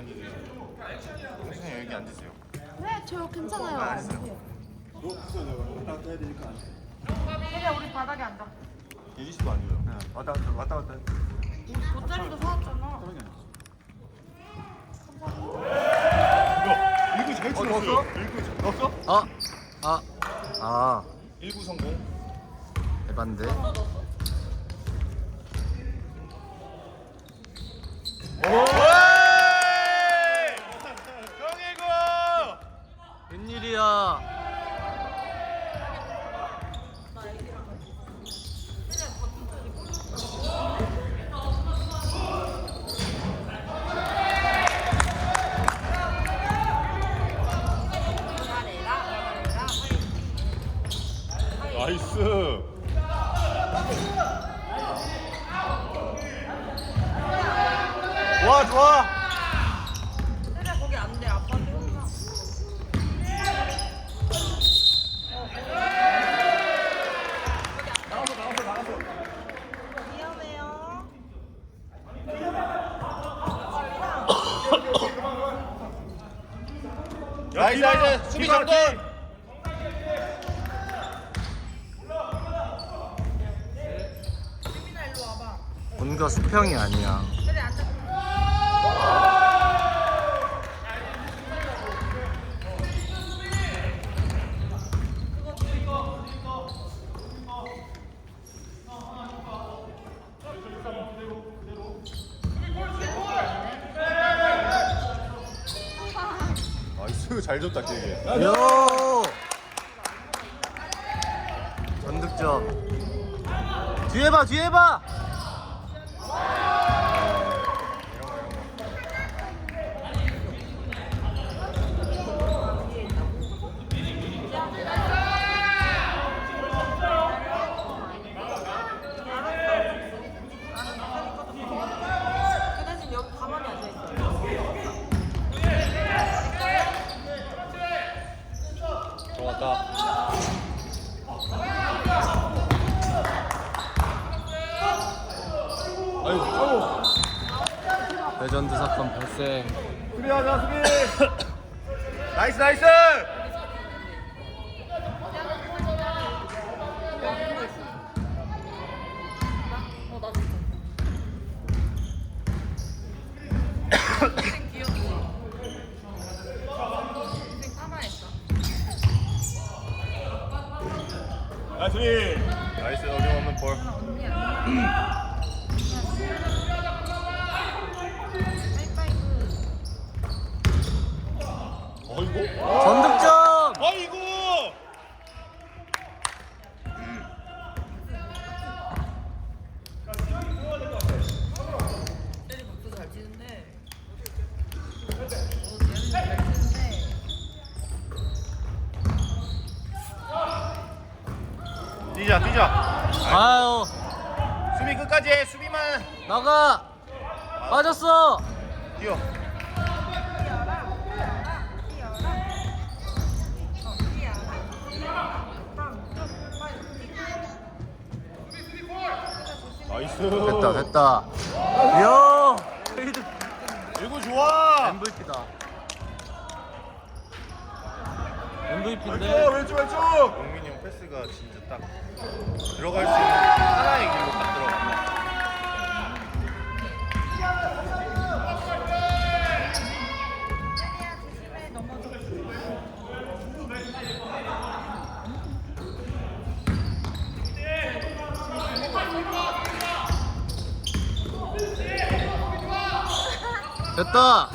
앉으세요. 선생님 여기 앉으세요. 네, 저 괜찮아요. 알았어요. 그냥 우리 바닥에 앉아. 예지 씨도 앉아요. 네. 왔다 갔다. 돗자리도 사왔잖아. 일구 잘 치렀어요. 일구 넣었어? 일구 성공. 에반데. 정혜구! 웬일이야? 나이스. 와 좋아. 그래, 거기 안 돼. 아빠한테 혼나. 나갔어. 위험해요. 나이스. 수비 정돈. 유민아, 일로 와봐. 본거 수평이 아니야. 그래, 앉아. 나이스 잘 줬다 길게. 요. 전득점. 뒤에 봐. 그 대신 여기 가만히 앉아있어. 좋았다. 아이고. 레전드 사건 발생. 수비하자 수비. 나이스. 나 진짜. 인생 귀엽지? 인생 까마했어. 나이스 어려움은 볼. 어이구. 전득점. 어이구. 때리 박수 잘 치는데. 얘는 잘 치는데. 뛰자. 아유, 수비 끝까지 해. 수비만 나가. 빠졌어. 뛰어. 나이스. 됐다. 이야. 이거 좋아. MVP다. MVP인데. 왼쪽. 영민이 형 패스가 진짜 딱 들어갈 수 있는 하나의 길로 딱 들어간다. 됐다.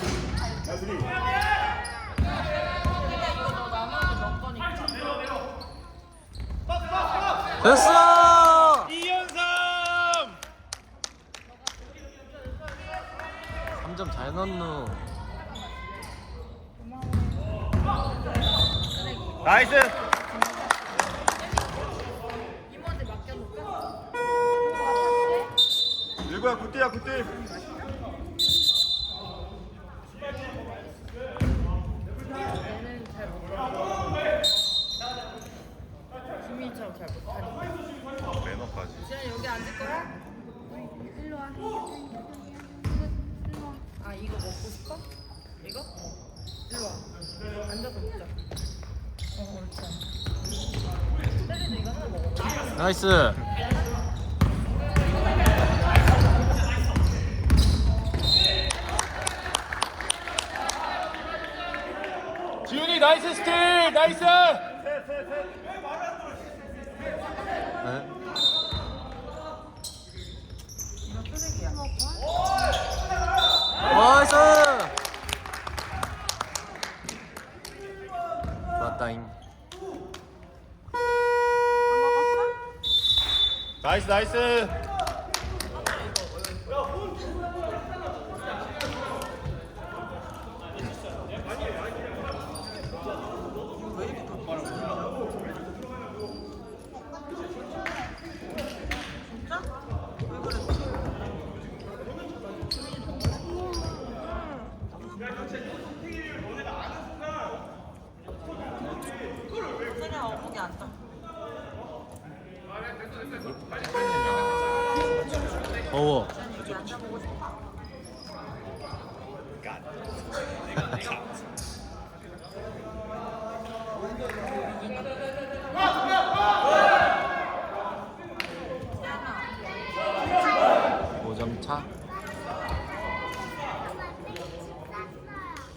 됐어. 2연삼. 3점 잘 넣노. 나이스. 이모한테 맡겨놓을까? 일구야 굿띠야. 얘는 잘 못하고 김민희처럼 잘 못하니까. 매너까지. 지금 여기 앉을 거야? 일로 와. 아, 이거 먹고 싶어? 이거? 일로 와. 앉아서 먹자. 옳지. 셀리도 이거 하나 먹어. 나이스. 지훈이 나이스 스틸 나이스. 네. 이거 쓰레기야. 나이스. 좋았다잉. 나이스 나이스. 진짜? 왜 그래? 세냐 거기 앉아. 더워. 여기 앉아보고 싶어. 오점 차.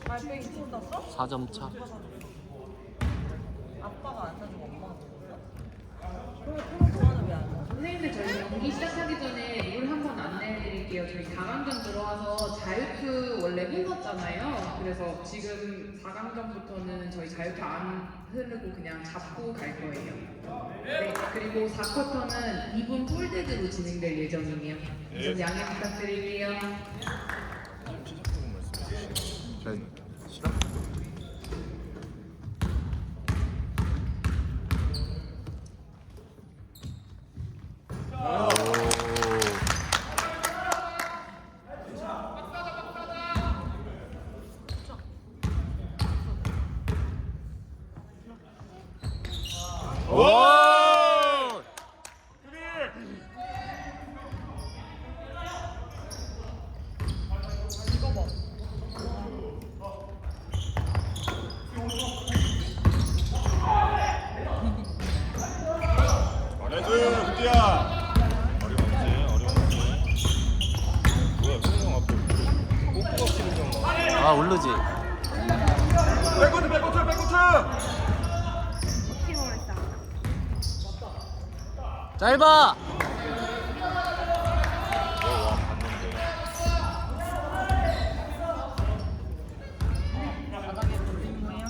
말빼기 친 떴어? 4점 차. 아빠가 안 사주고 엄마가 줬어? 그러면 왜안 사? 선생님들 저희 경기 시작하기 전에 룰 한번 안내해드릴게요. 저희 4강전 들어와서 자유투 원래 흘렀잖아요. 그래서 지금 4강전부터는 저희 자유투 안 흐르고 그냥 잡고 갈 거예요. 네, 그리고 4쿼터는 2분 풀데드로 진행될 예정이에요. 좀 양해 부탁드릴게요. 네. 싫어? 오! 이거 봐. 나이스 후디야. 어려웠지. 뭐야 성공 앞에 꼭꼭 치는 거. 아, 오르지. 백코트. 짧아. 바닥에 돌린 모양.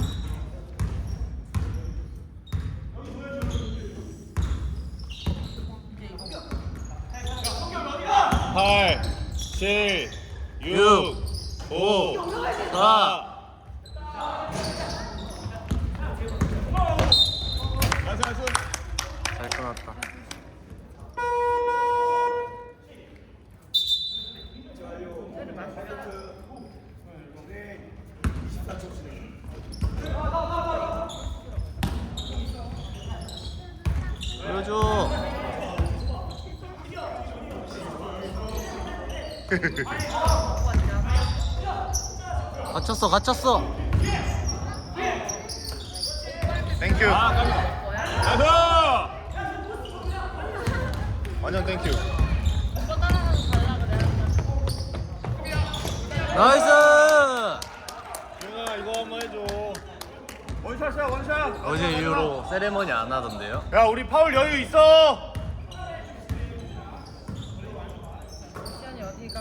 8, 7, 6, 5, 4. 나이스. 잘 끊었다. 보여줘. 갇혔어. 땡큐. 나이스. 완전 땡큐. 나이스. 지훈아 이거 한번 해줘. 원샷이야 원샷. 어제 이후로 세레머니 안 하던데요? 야 우리 파울 여유 있어. 시안이 어디가?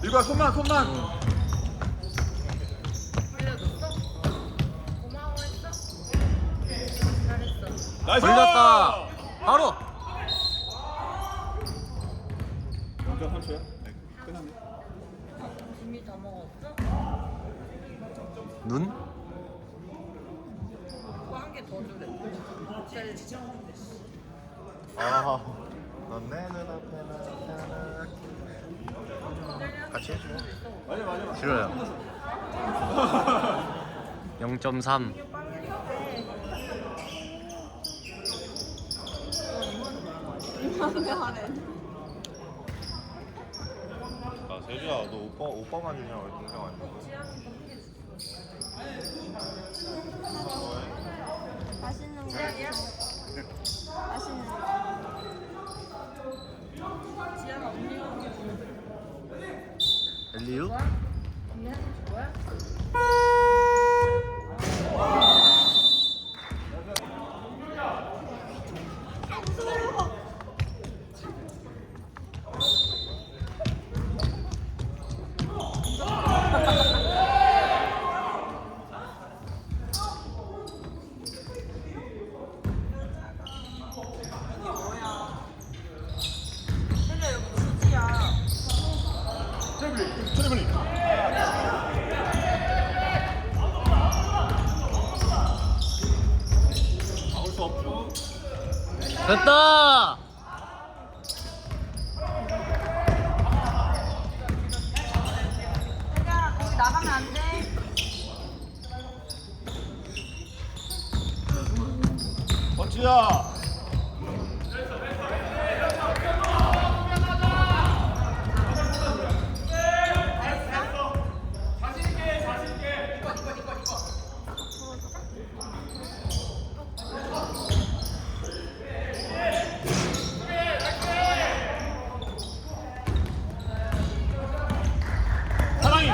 이거 손만. 알려줬어? 고마워했어? 잘했어. 나이스. 걸렸다. 바로. 먼저 3초야? 네, 끝났네. 김이 다 먹었어? 눈? 그거 한 개 더 주래. 제일 아, 넌 내 눈앞에 나타나. 같이 해줘. 맞아. 싫어요. 0.3. 아, 세주야. 너 오빠 맞냐? 왜 동생 아니야? 맛있는 거 지아야? 맛있는 거 지아가 언니가 엘리유? 언니 한줄 거야? 혜리야 여기 지지야 막을 수 없죠. 됐다! 혜리야 거기 나가면 안돼 버치야. 사랑이.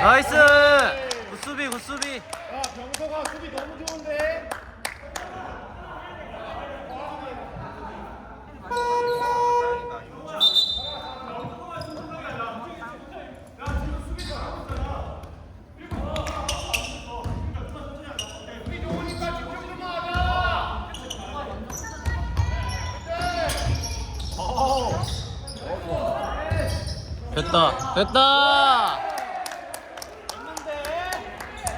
나이스! 굿수비 굿수비. 야 병서가 수비 너무 좋은데. 됐다 됐다.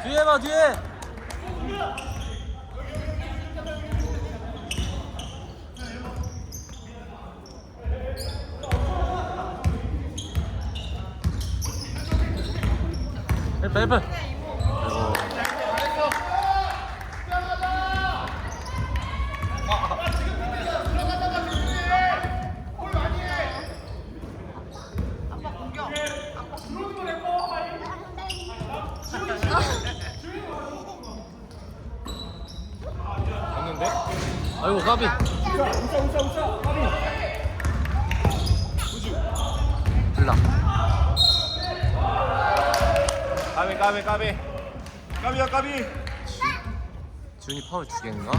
뒤에 봐 뒤에. 헬프 헬프. 봤는데? 아이고 까비. 불라. 까비야 까비. 준이 파울 두 개인가?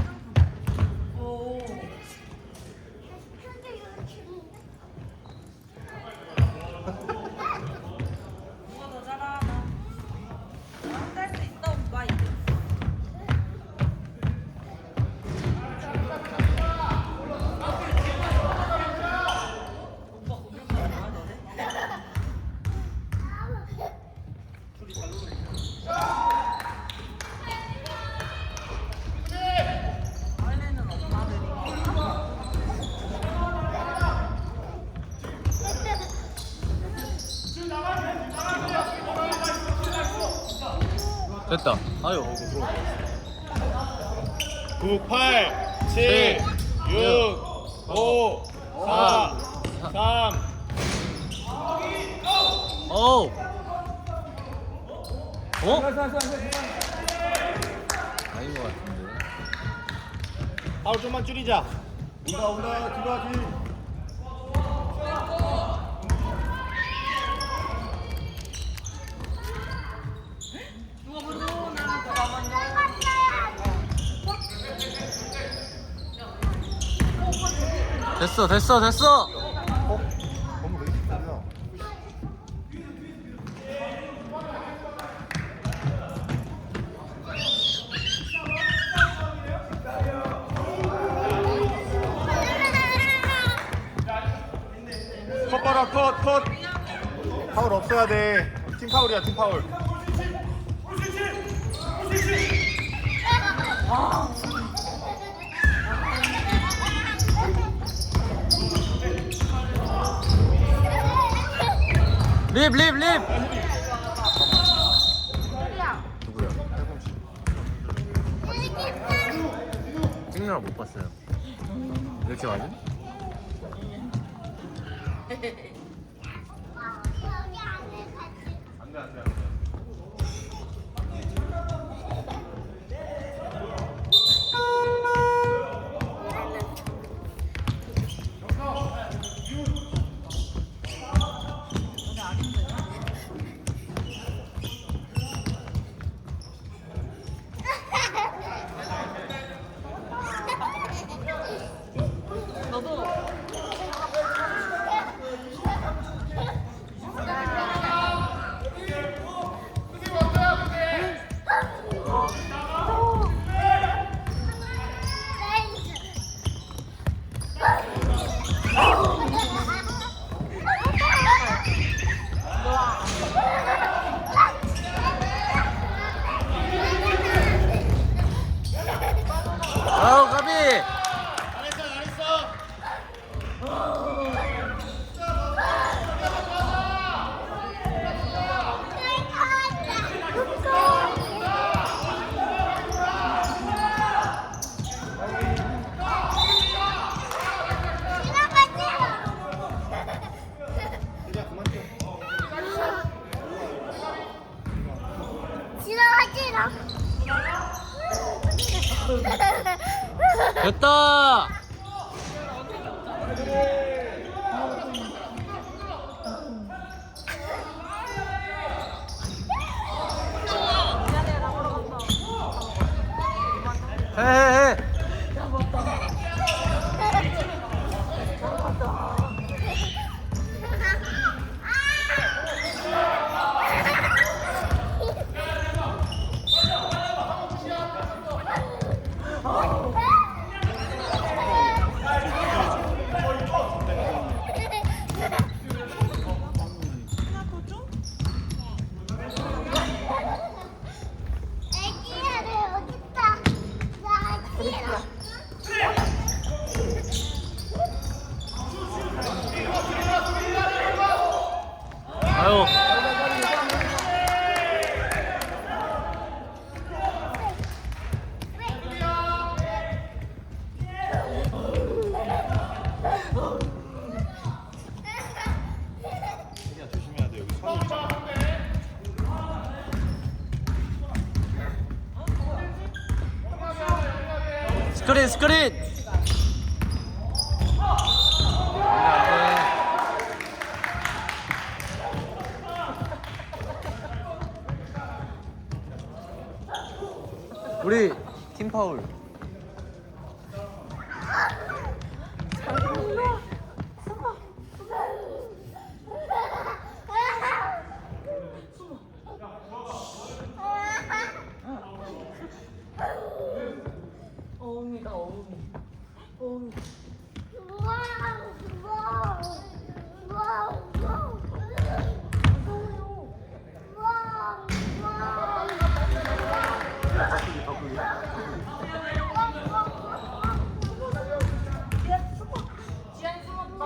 누가 더 잘하나 할수 있다 오빠 이제 원래는 엄마들이 됐다. 아유. 9, 8, 7, 6, 5, 4, 3. 어우. 어? 아닌 것 같은데. 파울 좀만 줄이자. 온다 들어가지. 누가 먼저 나랑 누가 먼저 됐어. 너무 왜 이렇게 떨려? 컷 봐라 컷. 파울 없어야 돼. 팀 파울이야 팀 파울. 립. 누구야? 찍느라 못 봤어요. 이렇게 맞아? 안돼. 아우 가비. 됐다. 해해해. 아유. 그냥 조심해야 돼. 여기 선이 있잖아. 스크린 스크린. 우리 팀 파울. 어음이다 어음이. 어음이. 지안이 숨었다.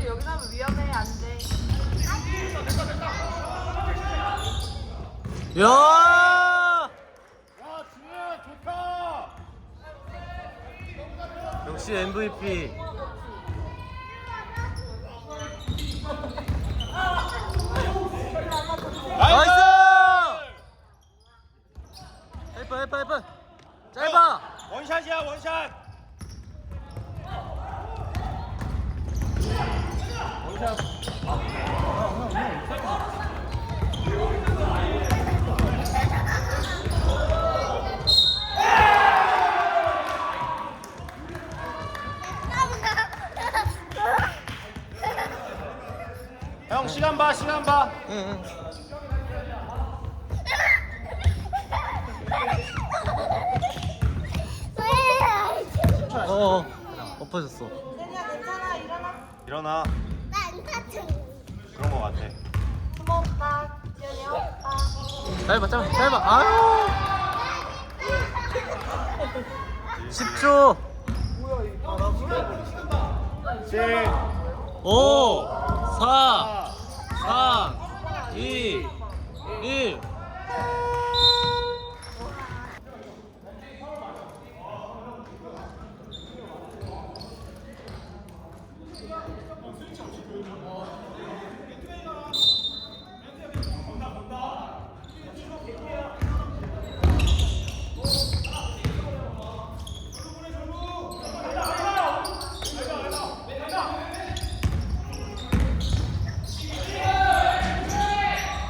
여기 나면 위험해 안 돼. 야! 야, 준우야 좋다. 역시 MVP. 나이스! 해봐. 짧아. 원샷이야 원샷. 형 시간 봐. 응. 엎어졌어. 세리야 괜찮아 일어나. 일어나. 그런 거 같아. 고맙다 지안이 형. 짧아. 아유. 10초. 7 5, 4, 3, 2, 1.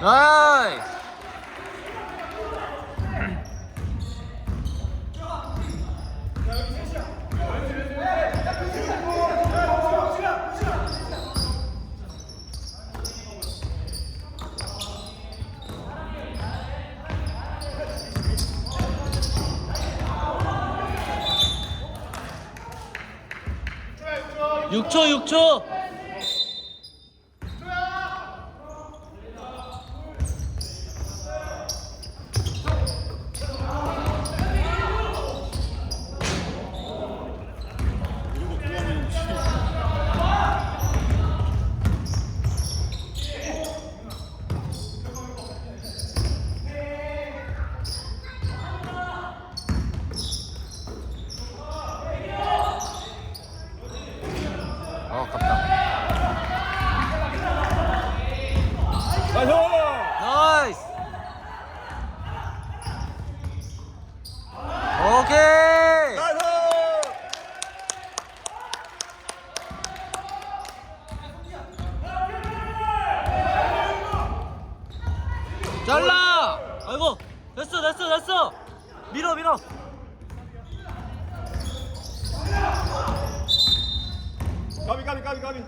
나이스. 육초 그리고 그거는 아깝다. 나이스. 오케이. 잘라. 아이고. 됐어. 밀어. 가비.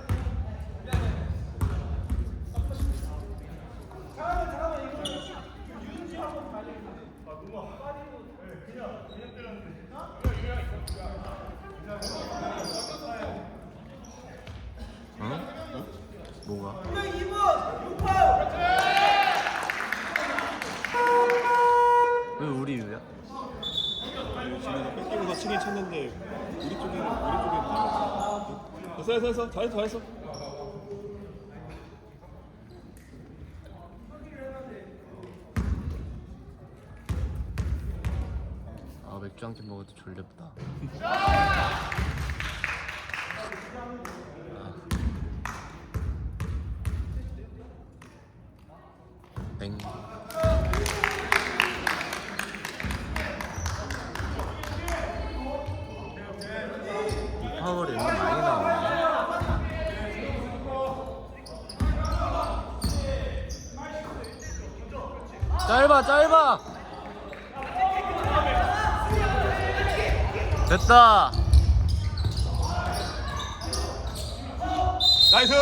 응? 뭐가? 왜 우리 유야? 지금 뺏기면서 치긴 쳤는데 우리 쪽에 됐어. 잘했어. 아, 맥주 한 캔 먹어도 졸렸다. 뱅. 이 파월이 너무 많이 나오네. 짧아. 됐다. 나이스.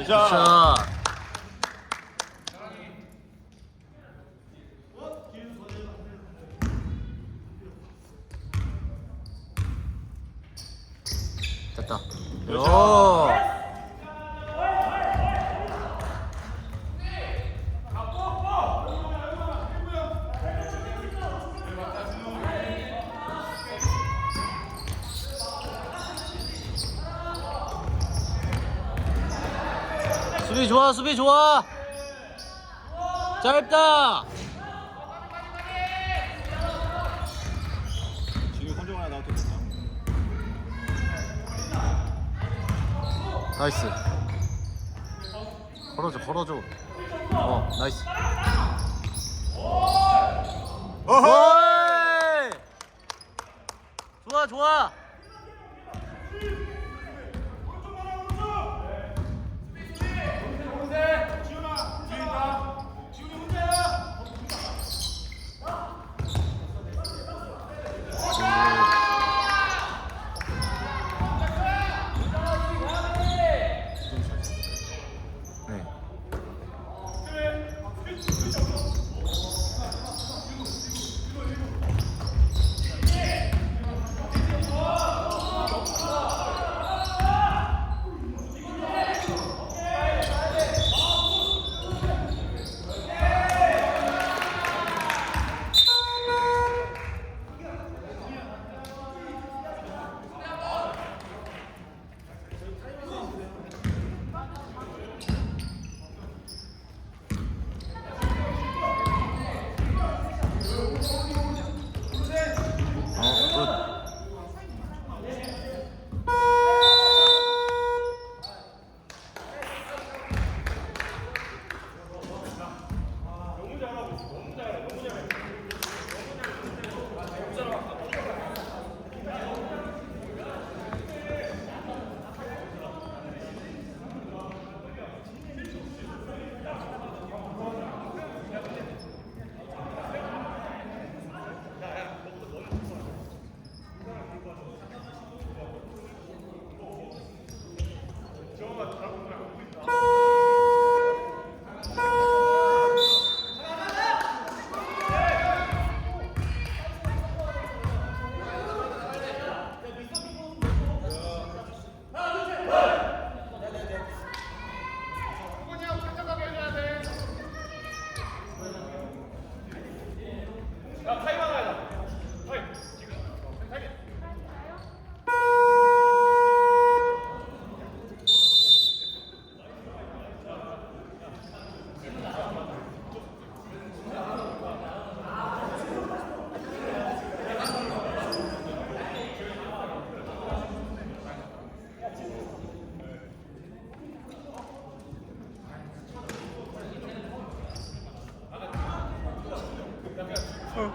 자. 됐다. 요. 수비 좋아. 짧다. 지금 선정 하나 나왔겠다 나이스. 걸어줘. 나이스. 어이! 좋아. 네.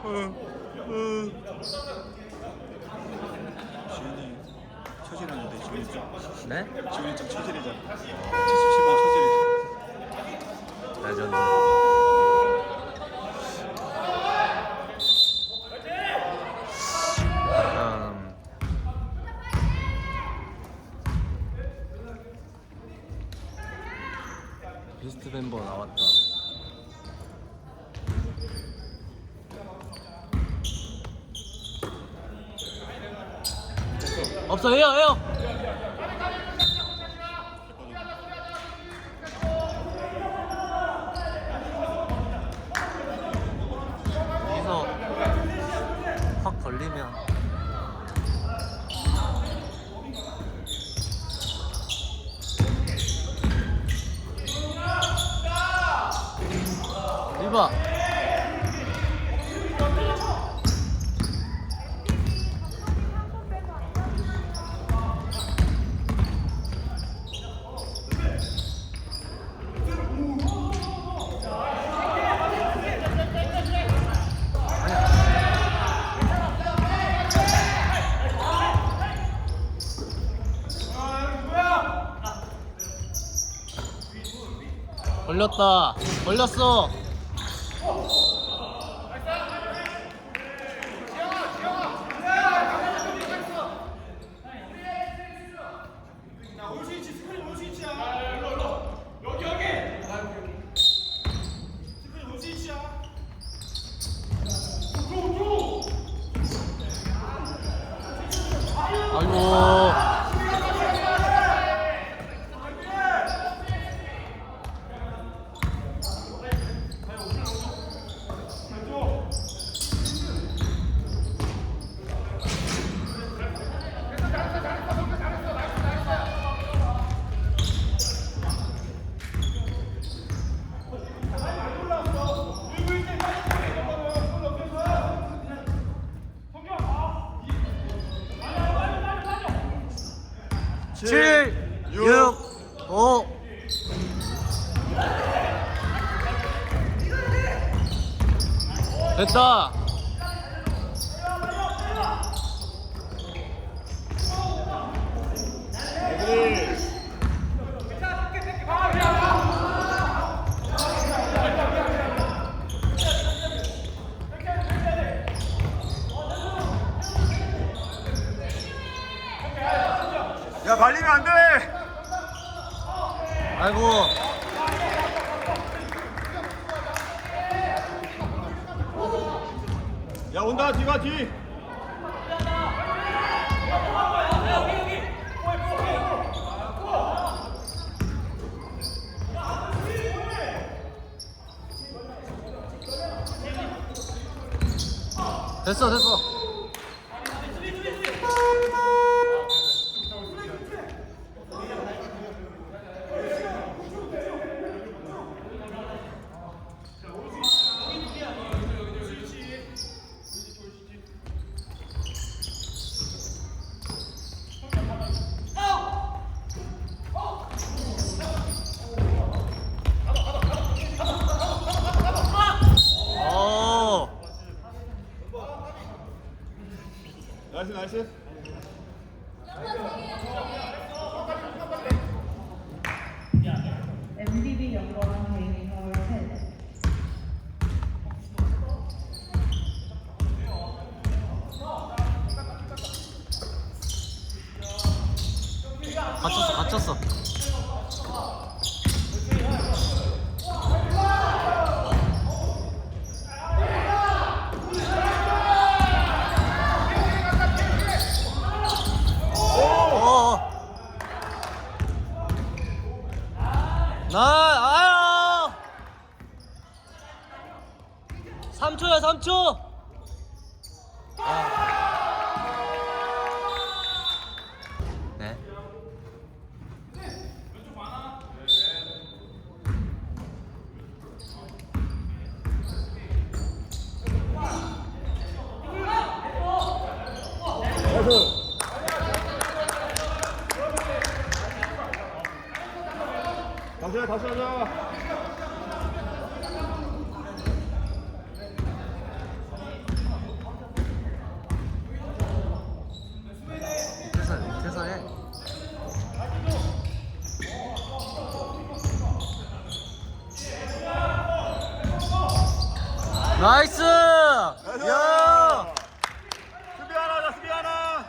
지훈이 처질하는데 지훈이 좀 네? 지훈이 좀 처질이잖아. 77번 처질이지. 레전드. 비스트 멤버 나왔다. 없어, 해요. 여기서 확 걸리면 리바. 걸렸다. 걸렸어. 아이고. 칠, 6, 5. 됐다. 야 말리면 안 돼. 아이고. 야 온다 뒤가 뒤. 됐어. 나이스. MVP 연구원 개인 서울 3. 갇혔어. 아유. 3초야, 3초. 네. 다시 하자. 나이스. 야. 수비 하나 하자, 수비 하나.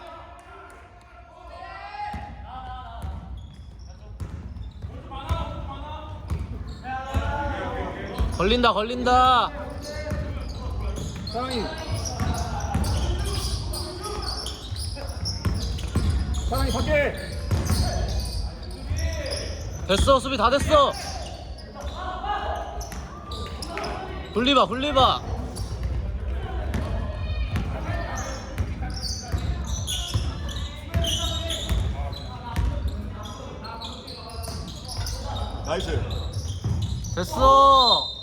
걸린다 걸린다. 사랑이. 사랑이 밖에. 됐어 수비 다 됐어. 굴리봐 굴리봐. 나이스. 됐어.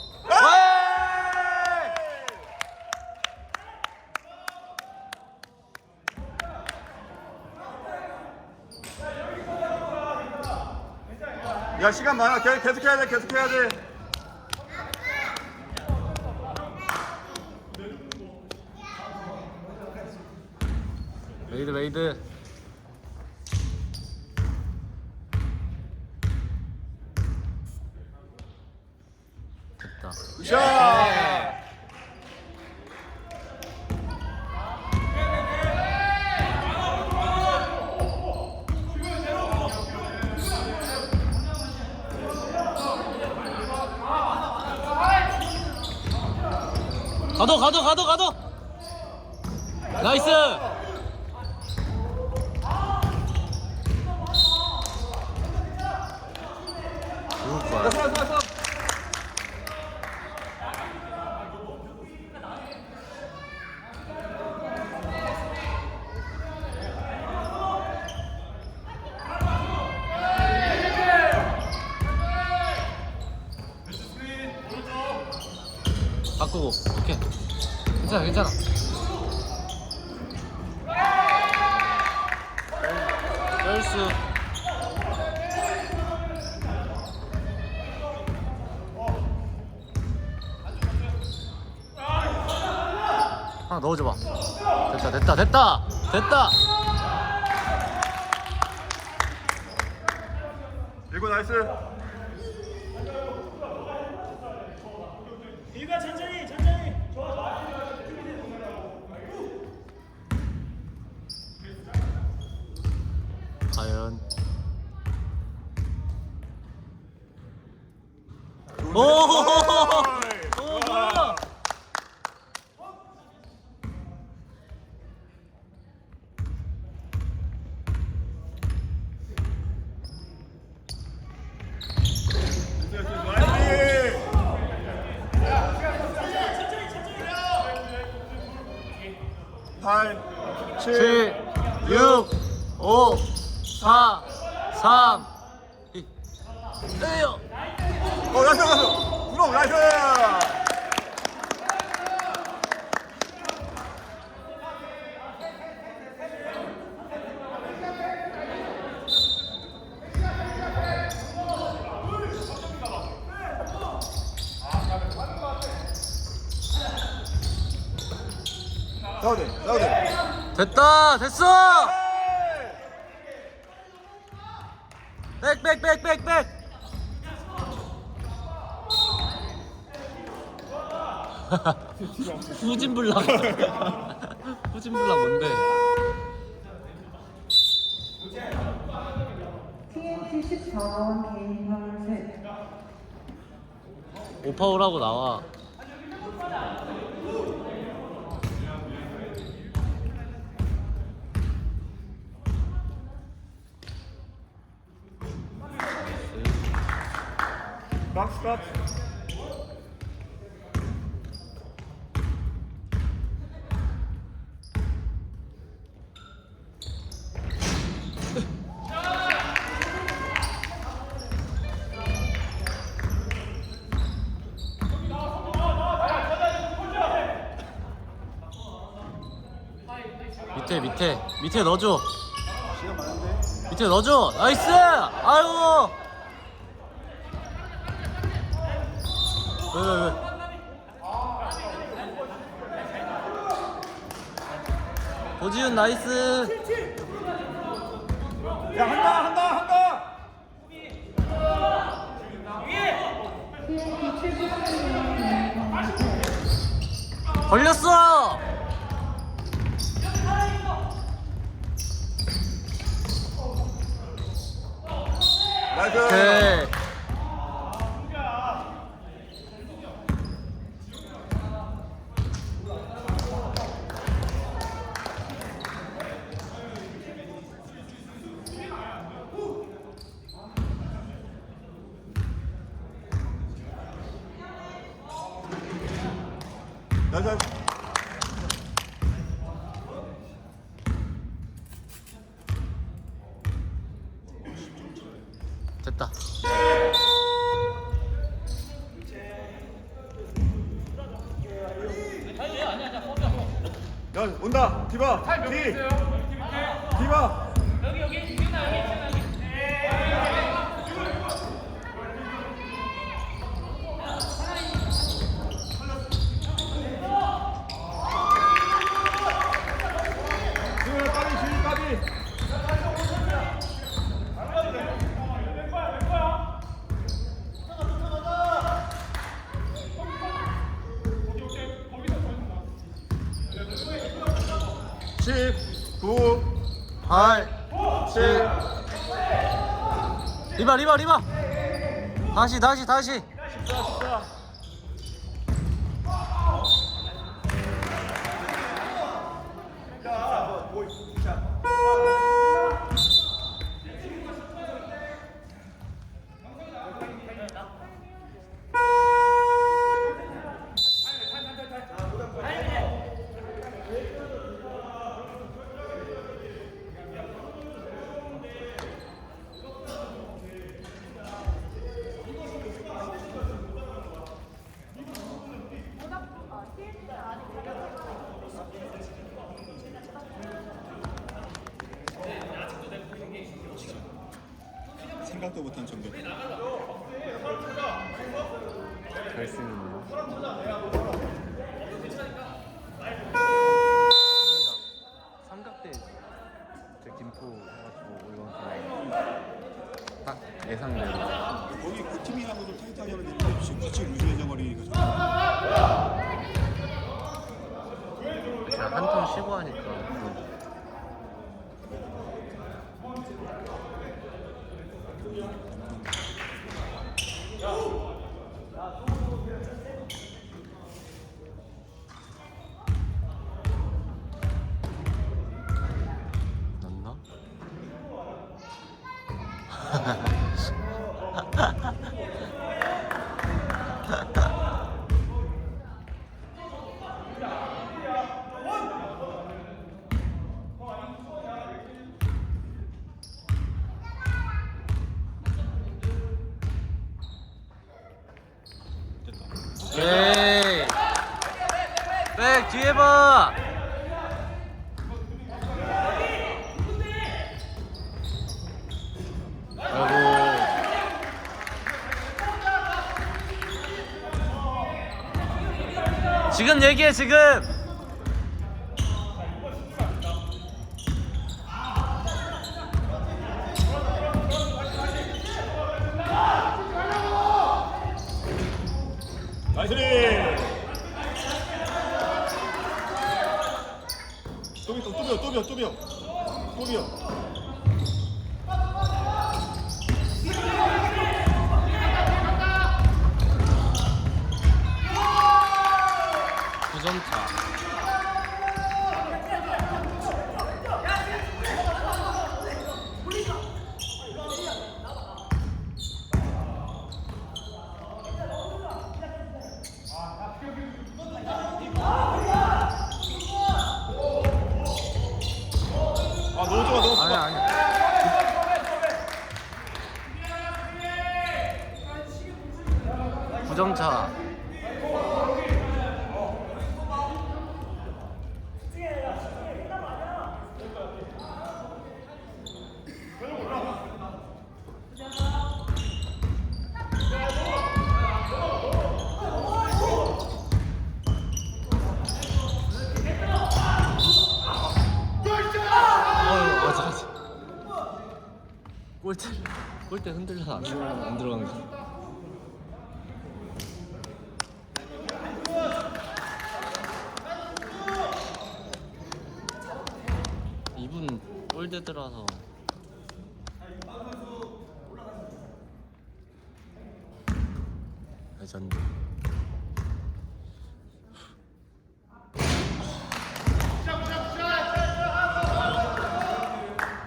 야, 시간 많아. 계속 해야 돼, 계속 해야 돼. 메이드 메이드. 됐다. 샷. 가도. 나이스. 죽을 거야. 바꾸고. 오케이. 괜찮아. 쩔수. 하나 넣어줘봐. 됐다. 이거 나이스. 이거 천천히 좋아. 과연. 오 뭐야. 팔, 7, 6, 5, 4, 3, 2, 1. 나이스. 구롱 나이스. 나오돼. 됐어. 백. 후진블락. 후진블락 뭔데? TNT 14번 개인 파울 셋. 오파울하고 나와. 박스. 밑에 넣어줘. 밑에 넣어줘. 나이스. 아이고. 왜? 고지훈 나이스. 야, 한다. TNT 73번 개인 파울 셋. 걸렸어. 나이스. 오케이. 나이스. 됐다. 야 온다. 디바. 디. 디바. 지금 까비 지금 까비. 십, 9, 8, 7, 리바. 다시. 14, 14. 생각도 못한 전개. 결승이네요. 삼각대 저 김포 해가지고 이번 딱 예상대로. 거기 그 팀이랑도 좀 타이트하게 하는데 지금 같이 루즈해져 버리니까 좀. 제가 한 턴 쉬고 하니까. 났나? 오케이. 백 뒤에 봐. 아이고. 지금 얘기해 지금. 나이스. 또비요. 두 점 차. 아 너무 좋아 너무 좋아. 아니. 9점 차. 골대 흔들려서 안 들어가는 거. 되더라서. 레전드.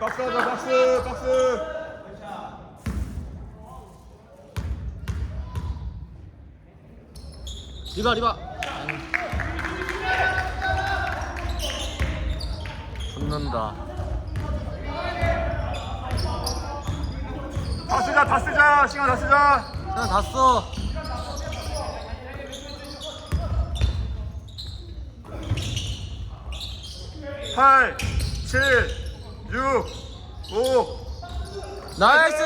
박스 하자, 박스, 박스. 리바 리바. 붙는다. 다 쓰자, 다 쓰자. 시간 다 쓰자. 그냥 다 써. 팔, 7, 6, 5. 나이스!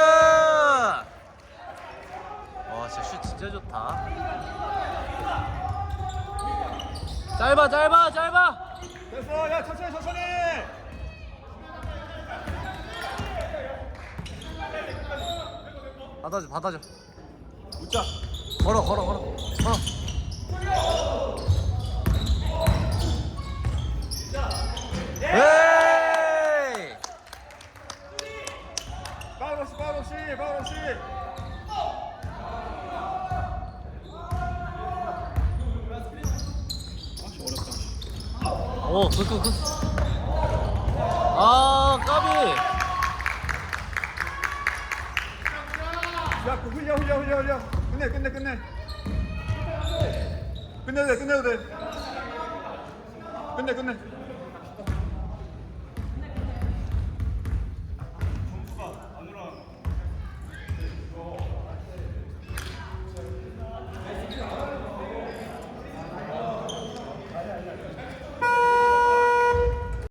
와 진짜 슛 진짜 좋다. 짧아 짧아 짧아. 됐어, 야 천천히 천천히. 받아줘 받아줘. 웃자. 걸어 걸어 걸어 걸어. 에이! 파울 없이, 파울 없이, 파울 없이. 어렵다. 오, 굿. 아, 까비. 야, 흘려. 끝내. 끝내도 돼. 끝내.